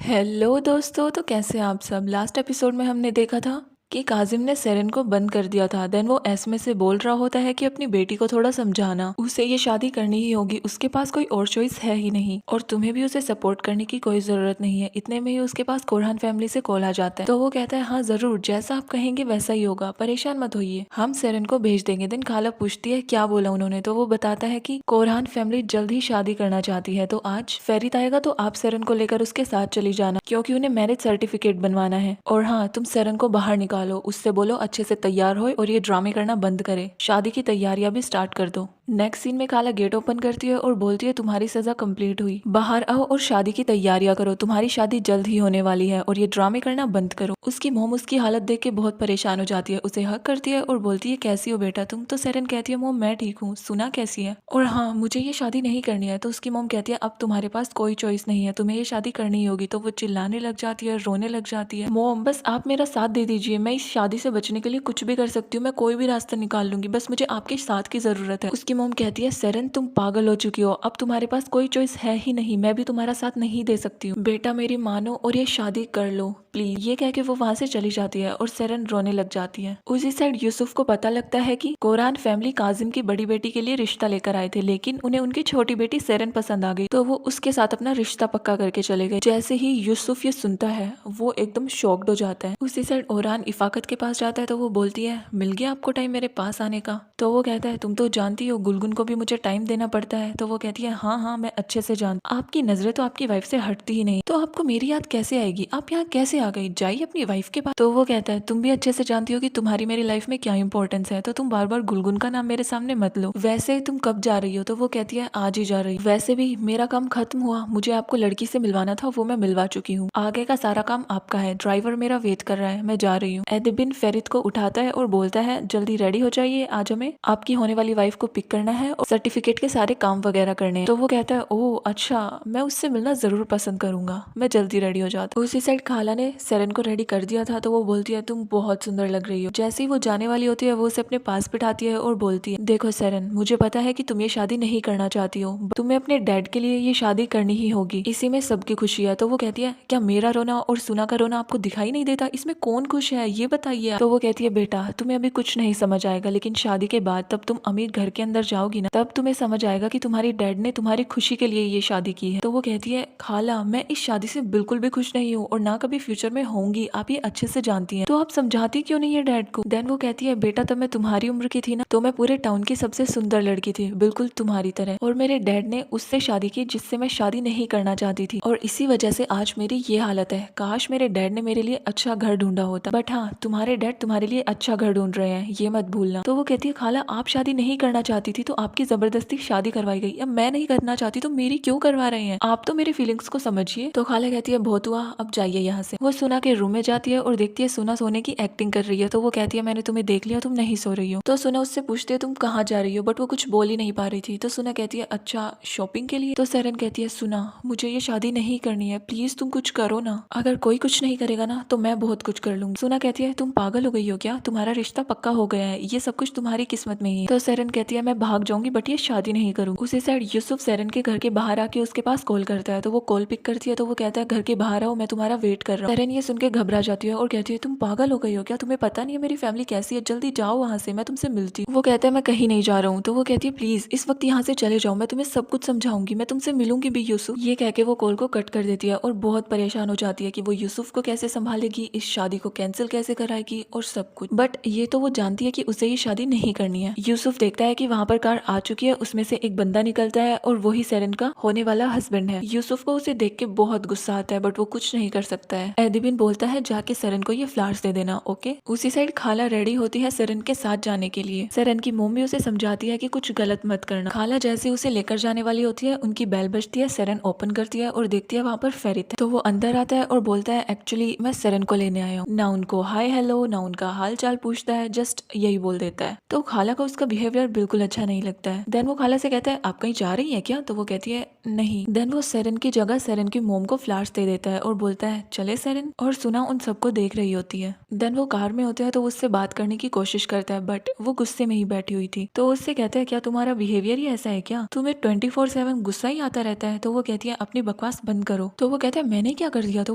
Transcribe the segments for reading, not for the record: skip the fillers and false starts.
Hello दोस्तों, तो कैसे हैं आप सब। लास्ट एपिसोड में हमने देखा था कि काजिम ने सेरेन को बंद कर दिया था। देन वो एसमे से बोल रहा होता है कि अपनी बेटी को थोड़ा समझाना, उसे ये शादी करनी ही होगी, उसके पास कोई और चॉइस है ही नहीं और तुम्हें भी उसे सपोर्ट करने की कोई जरूरत नहीं है। इतने में ही उसके पास कोरहान फैमिली से कॉल आ जाता है, तो वो कहता है हाँ जरूर, जैसा आप कहेंगे वैसा ही होगा, परेशान मत होइए, हम सेरेन को भेज देंगे। देन खाला पूछती है क्या बोला उन्होंने, तो वो बताता है कि कोरहान फैमिली जल्द ही शादी करना चाहती है, तो आज फेरित आएगा तो आप सेरेन को लेकर उसके साथ चली जाना, क्योंकि उन्हें मैरिज सर्टिफिकेट बनवाना है। और हाँ, तुम सेरेन को बाहर निकालो, उससे बोलो अच्छे से तैयार हो और ये ड्रामे करना बंद करे, शादी की तैयारियां भी स्टार्ट कर दो। नेक्स्ट सीन में खाला गेट ओपन करती है और बोलती है तुम्हारी सजा कंप्लीट हुई, बाहर आओ और शादी की तैयारियां करो, तुम्हारी शादी जल्द ही होने वाली है और ये ड्रामे करना बंद करो। उसकी मोम उसकी हालत देख के बहुत परेशान हो जाती है, उसे हक करती है और बोलती है कैसी हो बेटा तुम। तो सेरेन कहती है मोम मैं ठीक हूँ, सुना कैसी है, और हाँ मुझे ये शादी नहीं करनी है। तो उसकी मोम कहती है अब तुम्हारे पास कोई चॉइस नहीं है, तुम्हें ये शादी करनी ही होगी। तो वो चिल्लाने लग जाती है, रोने लग जाती है। मोम बस आप मेरा साथ दे दीजिए, मैं इस शादी से बचने के लिए कुछ भी कर सकती हूँ, मैं कोई भी रास्ता निकाल लूंगी, बस मुझे आपके साथ की जरूरत है। उसकी मोम कहती है सेरेन तुम पागल हो चुकी हो, अब तुम्हारे पास कोई चॉइस है ही नहीं, मैं भी तुम्हारा साथ नहीं दे सकती हूँ, बेटा मेरी मानो और ये शादी कर लो प्लीज। ये कह के वो वहां से चली जाती है और सेरेन रोने लग जाती है। उसी साइड यूसुफ को पता लगता है कि कोरहान फैमिली काजिम की बड़ी बेटी के लिए रिश्ता लेकर आए थे, लेकिन उन्हें उनकी छोटी बेटी सेरेन पसंद आ गई, तो वो उसके साथ अपना रिश्ता पक्का करके चले गए। जैसे ही यूसुफ ये सुनता है वो एकदम शॉक्ड हो जाता है। उसी साइड ओरान इफाकत के पास जाता है, तो वो बोलती है मिल गया आपको टाइम मेरे पास आने का। तो वो कहता है तुम तो जानती हो गुलगुन को भी मुझे टाइम देना पड़ता है। तो वो कहती है हाँ हाँ मैं अच्छे से जानती, आपकी नजरें तो आपकी वाइफ से हटती ही नहीं, तो आपको मेरी याद कैसे आएगी, आप यहाँ कैसे आ गई, जाइए अपनी वाइफ के पास। तो वो कहता है तुम भी अच्छे से जानती हो कि तुम्हारी मेरी लाइफ में क्या इंपॉर्टेंस है, तो तुम बार बार गुलगुन का नाम मेरे सामने मत लो। वैसे तुम कब जा रही हो। तो वो कहती है आज ही जा रही हूँ, वैसे भी मेरा काम खत्म हुआ, मुझे आपको लड़की से मिलवाना था वो मैं मिलवा चुकी हूँ, आगे का सारा काम आपका है, ड्राइवर मेरा वेट कर रहा है, मैं जा रही हूँ। एदिबिन फेरित को उठाता है और बोलता है जल्दी रेडी हो जाइए, आज हमें आपकी होने वाली वाइफ को पिक करना है और सर्टिफिकेट के सारे काम वगैरह करने हैं। तो वो कहता है ओह अच्छा, मैं उससे मिलना जरूर पसंद करूंगा, मैं जल्दी रेडी हो जाता हूँ। उसी साइड खाला ने सेरेन को रेडी कर दिया था, तो वो बोलती है तुम बहुत सुंदर लग रही हो। जैसे ही वो जाने वाली होती है वो उसे अपने पास बिठाती है और बोलती है देखो सेरेन, मुझे पता है कि तुम ये शादी नहीं करना चाहती हो, तुम्हें अपने डैड के लिए ये शादी करनी ही होगी, इसी में सबकी खुशी है। तो वो कहती है क्या मेरा रोना और सुना का रोना आपको दिखाई नहीं देता, इसमें कौन खुश है ये बताइए। तो वो कहती है बेटा तुम्हें अभी कुछ नहीं समझ आएगा, लेकिन शादी के बाद तब तुम अमीर घर के अंदर जाओगी ना, तब तुम्हें समझ आएगा कि तुम्हारी डैड ने तुम्हारी खुशी के लिए ये शादी की है। तो वो कहती है खाला मैं इस शादी से बिल्कुल भी खुश नहीं हूँ और ना कभी फ्यूचर में होंगी, आप ये अच्छे से जानती हैं, तो आप समझाती क्यों नहीं है डैड को। देन वो कहती है बेटा तब मैं तुम्हारी उम्र की थी ना, तो मैं पूरे टाउन की सबसे सुंदर लड़की थी, बिल्कुल तुम्हारी तरह, और मेरे डैड ने उससे शादी की जिससे मैं शादी नहीं करना चाहती थी, और इसी वजह से आज मेरी ये हालत है। काश मेरे डैड ने मेरे लिए अच्छा घर ढूंढा होता, बट हाँ तुम्हारे डैड तुम्हारे लिए अच्छा घर ढूंढ रहे हैं, ये मत भूलना। तो वो कहती है खाला आप शादी नहीं करना चाहती थी तो आपकी जबरदस्ती शादी करवाई गई, अब मैं नहीं करना चाहती तो मेरी क्यों करवा रहे हैं, आप तो मेरी फीलिंग्स को समझिए। तो खाला कहती है बहुत हुआ, अब जाइए यहाँ से। वो सुना के रूम में जाती है और देखती है सुना सोने की एक्टिंग कर रही है। तो वो कहती है मैंने तुम्हें देख लिया, तुम नहीं सो रही हो। तो सुना उससे पूछती है तुम कहाँ जा रही हो, बट वो कुछ बोल ही नहीं पा रही थी। तो सुना कहती है अच्छा शॉपिंग के लिए। तो सेरेन कहती है सुना मुझे ये शादी नहीं करनी है, प्लीज तुम कुछ करो ना, अगर कोई कुछ नहीं करेगा ना तो मैं बहुत कुछ कर लूंगी। सुना कहती है तुम पागल हो गई हो क्या, तुम्हारा रिश्ता पक्का हो गया है, ये सब कुछ तुम्हारी किस्मत में ही है। तो सेरेन कहती है मैं भाग जाऊंगी बट ये शादी नहीं करूंगी। उसी साइड यूसुफ सेरेन के घर के बाहर आके उसके पास कॉल करता है, तो वो कॉल पिक करती है, तो वो कहता है घर के बाहर आओ मैं तुम्हारा वेट कर रहा हूँ। सेरेन ये सुन के घबरा जाती है और कहती है तुम पागल हो गई हो क्या, तुम्हें पता नहीं है मेरी फैमिली कैसी है, जल्दी जाओ वहाँ से, मैं तुमसे मिलती हूँ। वो कहता है मैं कहीं नहीं जा रहा हूँ। तो वो कहती है प्लीज इस वक्त यहाँ से चले जाओ, मैं तुम्हें सब कुछ समझाऊंगी, मैं तुमसे मिलूंगी भी यूसुफ। ये कह के वो कॉल को कट कर देती है और बहुत परेशान हो जाती है कि वो यूसुफ को कैसे संभालेगी, इस शादी को कैंसिल कैसे कराएगी और सब कुछ। बट ये तो वो जानती है कि उसे ये शादी नहीं करनी है। यूसुफ देखता है कि वहाँ पर कार आ चुकी है, उसमें से एक बंदा निकलता है और वही सेरेन का होने वाला हस्बैंड है। यूसुफ को उसे देख के बहुत गुस्सा आता है बट वो कुछ नहीं कर सकता है। एदिबिन बोलता है जाके सेरेन को ये फ्लावर्स दे देना, ओके। उसी साइड खाला रेडी होती है सेरेन के साथ जाने के लिए। सेरेन की मम्मी उसे समझाती है कि कुछ गलत मत करना। खाला जैसे उसे लेकर जाने वाली होती है उनकी बेल बजती है, सेरेन ओपन करती है और देखती है वहाँ पर फेरित है। तो वो अंदर आता है और बोलता है एक्चुअली मैं सेरेन को लेने आया हूँ। ना उनको हाय हेलो ना उनका हाल चाल पूछता है, जस्ट यही बोल देता है। तो खाला को उसका बिहेवियर बिल्कुल अच्छा नहीं लगता है। देन वो खाला से कहता है आप कहीं जा रही है क्या। तो वो कहती है नहीं। देन वो सेरेन की जगह सेरेन की मोम को फ्लावर्स दे देता है और बोलता है चले सेरेन। सेरेन, और सुना उन सबको देख रही होती है। देन वो कार में होता है तो उससे बात करने की कोशिश करता है, बट वो गुस्से में ही बैठी हुई थी। तो उससे कहता है क्या तुम्हारा बिहेवियर ही ऐसा है क्या, तुम्हें 24/7 गुस्सा ही आता रहता है। तो वो कहती है अपनी बकवास बंद करो। तो वो कहता है मैंने क्या कर दिया। तो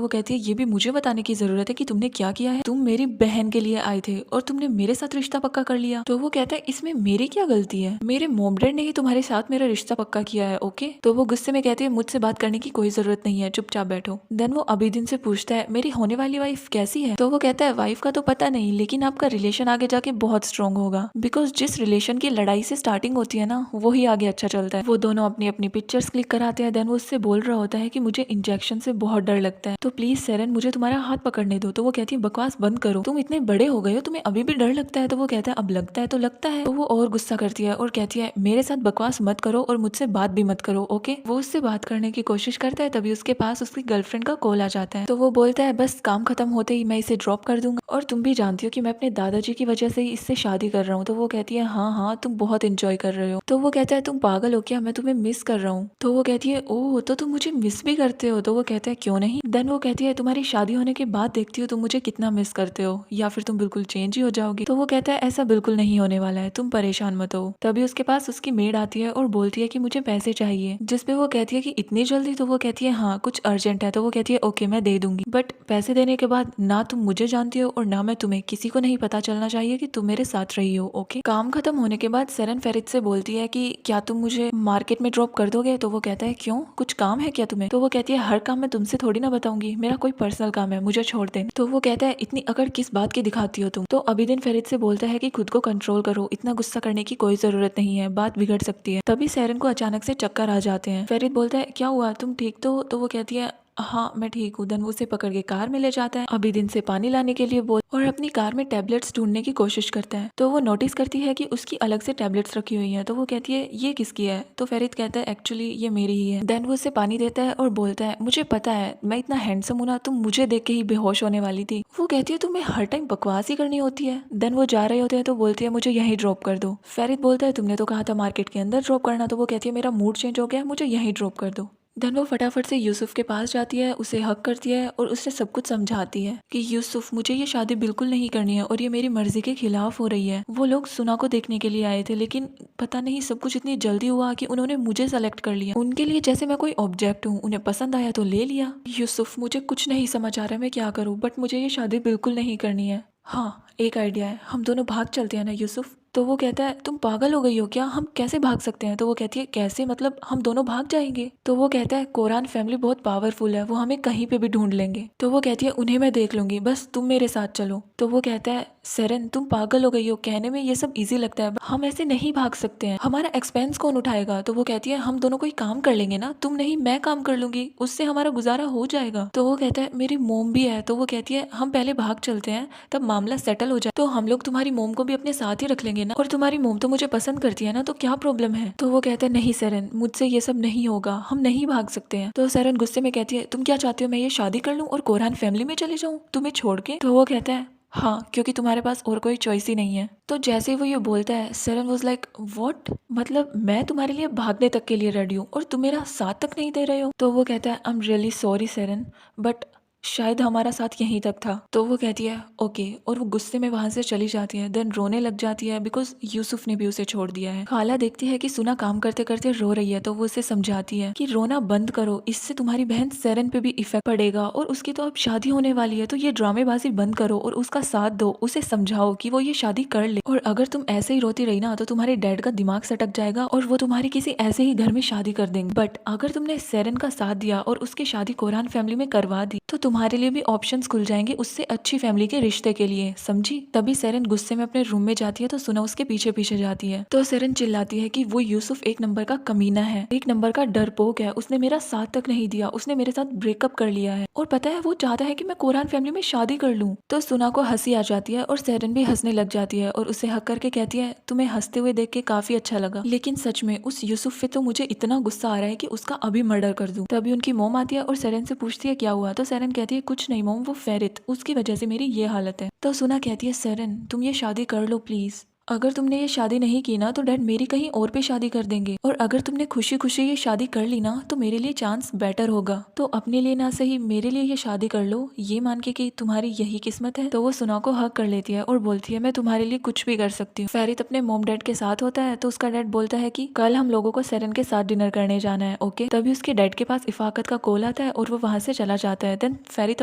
वो कहती है ये भी मुझे बताने की जरूरत है कि तुमने क्या किया है। तुम मेरी बहन के लिए आए थे और तुमने मेरे साथ रिश्ता पक्का कर लिया। तो वो कहता है इसमें मेरी क्या गलती है, मेरे मॉम डैड ने ही तुम्हारे साथ मेरा रिश्ता पक्का किया है। ओके। तो वो गुस्से में कहती है मुझसे बात करने की कोई जरूरत नहीं है, चुपचाप बैठो। देन वो अभिदीन से पूछता है मेरी होने वाली वाइफ कैसी है। तो वो कहता है वाइफ का तो पता नहीं, लेकिन आपका रिलेशन आगे जाके बहुत स्ट्रॉन्ग होगा, बिकॉज जिस रिलेशन की लड़ाई से स्टार्टिंग होती है ना वही आगे अच्छा चलता है। वो दोनों अपनी अपनी पिक्चर्स क्लिक कराते हैं। देन वो उससे बोल रहा होता है कि मुझे इंजेक्शन से बहुत डर लगता है, तो प्लीज सेरेन मुझे तुम्हारा हाथ पकड़ने दो। तो वो कहती है बकवास बंद करो, तुम इतने बड़े हो गए हो, तुम्हें अभी भी डर लगता है। तो वो कहता है अब लगता है तो लगता है। तो वो और गुस्सा करती है और कहती है मेरे साथ बकवास मत करो और मुझसे बात भी मत करो। ओके। वो उससे बात करने की कोशिश करता है, तभी उसके पास उसकी गर्लफ्रेंड का कॉल आ जाता है। तो वो बोलता है बस काम खत्म होते ही मैं इसे ड्रॉप कर दूंगा, और तुम भी जानती हो कि मैं अपने दादाजी की वजह से ही इससे शादी कर रहा हूँ। तो वो कहती है हाँ हाँ तुम बहुत इंजॉय कर रहे हो। तो वो कहता है तुम पागल हो क्या, मैं तुम्हें मिस कर रहा हूँ। तो वो कहती है ओह तो तुम मुझे मिस भी करते हो। तो वो कहता है क्यों नहीं। देन वो कहती है तुम्हारी शादी होने के बाद देखती हो तुम मुझे कितना मिस करते हो, या फिर तुम बिल्कुल चेंज ही हो जाओगी। तो वो कहता है ऐसा बिल्कुल नहीं होने वाला है, तुम परेशान मत हो। तभी उसके पास उसकी मेड आती है और बोलती है कि मुझे पैसे चाहिए, जिसपे वो कहती है कि इतनी जल्दी। तो वो कहती है हाँ कुछ अर्जेंट है। तो वो कहती है ओके मैं दे दूंगी, बट पैसे देने के बाद ना तुम मुझे जानती हो और ना मैं तुम्हें, किसी को नहीं पता चलना चाहिए कि तुम मेरे साथ रही हो। ओके। काम खत्म होने के बाद सेरेन फेरित से बोलती है कि क्या तुम मुझे मार्केट में ड्रॉप कर दोगे। तो वो कहता है क्यों, कुछ काम है क्या तुम्हें। तो वो कहती है हर काम मैं तुमसे थोड़ी ना बताऊंगी, मेरा कोई पर्सनल काम है, मुझे छोड़ दे। तो वो कहता है इतनी अकड़ किस बात की दिखाती हो तुम। तो अभिदीन फेरित से बोलता है कि खुद को कंट्रोल करो, इतना गुस्सा करने की कोई जरूरत नहीं है, बात बिगड़ सकती है। तभी सेरेन को अचानक से चक्कर आ जाते हैं। फेरित बोलता है क्या हुआ, तुम ठीक तो हो। तो वो कहती है हाँ मैं ठीक हूँ। देन वो उसे पकड़ के कार में ले जाता है, अभिदीन से पानी लाने के लिए बोल, और अपनी कार में टैबलेट्स ढूंढने की कोशिश करता है। तो वो नोटिस करती है कि उसकी अलग से टैबलेट्स रखी हुई हैं। तो वो कहती है ये किसकी है। तो फेरित कहता है एक्चुअली ये मेरी ही है। देन वो उसे पानी देता है और बोलता है मुझे पता है मैं इतना हैंडसम हूं ना, तुम मुझे देख के ही बेहोश होने वाली थी। वो कहती है तुम्हें हर टाइम बकवास ही करनी होती है। देन वो जा रहे होते हैं तो बोलती है मुझे यहीं ड्रॉप कर दो। फेरित बोलता है तुमने तो कहा था मार्केट के अंदर ड्रॉप करना। तो वो कहती है मेरा मूड चेंज हो गया, मुझे यहीं ड्रॉप कर दो। देन वो फटाफट से यूसुफ के पास जाती है, उसे हक करती है और उसे सब कुछ समझाती है कि यूसुफ मुझे ये शादी बिल्कुल नहीं करनी है और ये मेरी मर्जी के खिलाफ हो रही है। वो लोग सुना को देखने के लिए आए थे, लेकिन पता नहीं सब कुछ इतनी जल्दी हुआ कि उन्होंने मुझे सेलेक्ट कर लिया। उनके लिए जैसे मैं कोई ऑब्जेक्ट हूँ, उन्हें पसंद आया तो ले लिया। यूसुफ मुझे कुछ नहीं समझ आ रहा है मैं क्या करूँ, बट मुझे ये शादी बिल्कुल नहीं करनी है। हाँ एक आइडिया है, हम दोनों भाग चलते हैं ना यूसुफ। तो वो कहता है तुम पागल हो गई हो क्या, हम कैसे भाग सकते हैं। तो वो कहती है कैसे मतलब, हम दोनों भाग जाएंगे। तो वो कहता है कोरान फैमिली बहुत पावरफुल है, वो हमें कहीं पे भी ढूंढ लेंगे। तो वो कहती है उन्हें मैं देख लूंगी, बस तुम मेरे साथ चलो। तो वो कहता है सेरेन तुम पागल हो गई हो, कहने में ये सब इजी लगता है, हम ऐसे नहीं भाग सकते हैं, हमारा एक्सपेंस कौन उठाएगा। तो वो कहती है हम दोनों कोई काम कर लेंगे ना, तुम नहीं मैं काम कर लूंगी, उससे हमारा गुजारा हो जाएगा। तो वो कहता है मेरी मोम भी है। तो वो कहती है हम पहले भाग चलते हैं, तब मामला सेटल हो जाए तो हम लोग तुम्हारी मोम को भी अपने साथ ही रख लेंगे ना, और तुम्हारी मोम तो मुझे पसंद करती है ना, तो क्या प्रॉब्लम है। तो वो कहता है नहीं सेरेन मुझसे ये सब नहीं होगा, हम नहीं भाग सकते हैं। तो सेरेन गुस्से में कहती है तुम क्या चाहती हो, मैं ये शादी कर लूं और कोरहान फैमिली में चली जाऊं तुम्हें छोड़ के। तो वो कहता है हाँ क्योंकि तुम्हारे पास और कोई चॉइस ही नहीं है। तो जैसे ही वो ये बोलता है सेरेन वाज लाइक व्हाट, मतलब मैं तुम्हारे लिए भागने तक के लिए रेडी हूँ और तुम मेरा साथ तक नहीं दे रहे हो। तो वो कहता है I am really sorry Serene, but शायद हमारा साथ यहीं तक था। तो वो कहती है ओके, और वो गुस्से में वहां से चली जाती है। देन रोने लग जाती है बिकॉज यूसुफ ने भी उसे छोड़ दिया है। खाला देखती है कि सुना काम करते करते रो रही है, तो वो उसे समझाती है कि रोना बंद करो, इससे तुम्हारी बहन सेरेन पे भी इफेक्ट पड़ेगा और उसकी तो अब शादी होने वाली है, तो ये ड्रामेबाजी बंद करो और उसका साथ दो, उसे समझाओ कि वो ये शादी कर ले। और अगर तुम ऐसे ही रोती रही ना तो तुम्हारे डैड का दिमाग सटक जाएगा और वो तुम्हारी किसी ऐसे ही घर में शादी कर देंगे। बट अगर तुमने सेरेन का साथ दिया और उसकी शादी कोरहान फैमिली में करवा दी तो तुम्हारे लिए भी ऑप्शंस खुल जाएंगे उससे अच्छी फैमिली के रिश्ते के लिए, समझी। तभी सेरेन गुस्से में अपने रूम में जाती है तो सुना उसके पीछे पीछे जाती है। तो सेरेन चिल्लाती है कि वो यूसुफ एक नंबर का कमीना है, एक नंबर का डरपोक है, उसने मेरा साथ तक नहीं दिया, उसने मेरे साथ ब्रेकअप कर लिया है और पता है वो चाहता है कि मैं कोरहान फैमिली में शादी कर लूं। तो सुना को हंसी आ जाती है और सेरेन भी हंसने लग जाती है और उसे हक करके कहती है तुम्हें हंसते हुए देख के काफी अच्छा लगा, लेकिन सच में उस यूसुफ पे तो मुझे इतना गुस्सा आ रहा है कि उसका अभी मर्डर कर दूं। तभी उनकी मोम आती है और सेरेन से पूछती है क्या हुआ। तो सेरेन कहती है कुछ नहीं मोम, वो फेरित, उसकी वजह से मेरी ये हालत है। तो सुना कहती है सेरेन तुम ये शादी कर लो प्लीज, अगर तुमने ये शादी नहीं की ना तो डैड मेरी कहीं और पे शादी कर देंगे, और अगर तुमने खुशी खुशी ये शादी कर ली ना तो मेरे लिए चांस बेटर होगा, तो अपने लिए ना सही मेरे लिए ये शादी कर लो, ये मान के कि तुम्हारी यही किस्मत है। तो वो सुना को हक कर लेती है और बोलती है मैं तुम्हारे लिए कुछ भी कर सकती हूँ। फेरित अपने मोम डैड के साथ होता है तो उसका डैड बोलता है कि कल हम लोगों को सेरेन के साथ डिनर करने जाना है, ओके। तभी उसके डैड के पास इफाकत का कॉल आता है और वो वहां से चला जाता है। देन फेरित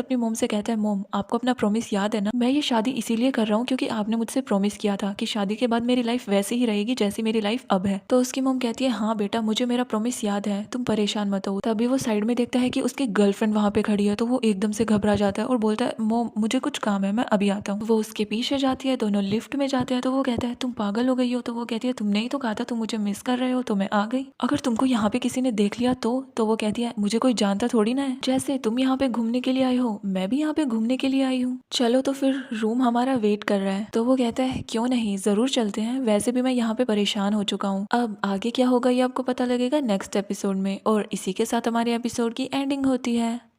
अपनी मोम से कहता है मोम आपको अपना प्रॉमिस याद है ना, मैं ये शादी इसीलिए कर रहा हूँ क्योंकि आपने मुझसे प्रॉमिस किया था कि शादी के बाद मेरी लाइफ वैसी ही रहेगी जैसी मेरी लाइफ अब है। तो उसकी मोम कहती है हाँ बेटा मुझे मेरा प्रॉमिस याद है, तुम परेशान मत हो। तभी वो साइड में देखता है कि उसकी गर्लफ्रेंड वहां पे खड़ी है तो वो एकदम से घबरा जाता है और बोलता है मोम मुझे कुछ काम है, मैं अभी आता हूँ। वो उसके पीछे जाती है, दोनों लिफ्ट में जाते हैं। तो वो कहता है तुम पागल हो गई हो, तो वो कहती है तुमने ही तो कहा था तुम मुझे मिस कर रहे हो तो मैं आ गई, अगर तुमको यहाँ पे किसी ने देख लिया तो वो कहती है मुझे कोई जानता थोड़ी ना है, जैसे तुम यहाँ पे घूमने के लिए आई हो मैं भी यहाँ पे घूमने के लिए आई हूँ, चलो तो फिर रूम हमारा वेट कर रहा है। तो वो कहता है क्यों नहीं, जरूर चलते हैं, वैसे भी मैं यहाँ पे परेशान हो चुका हूँ। अब आगे क्या होगा ये आपको पता लगेगा नेक्स्ट एपिसोड में, और इसी के साथ हमारे एपिसोड की एंडिंग होती है।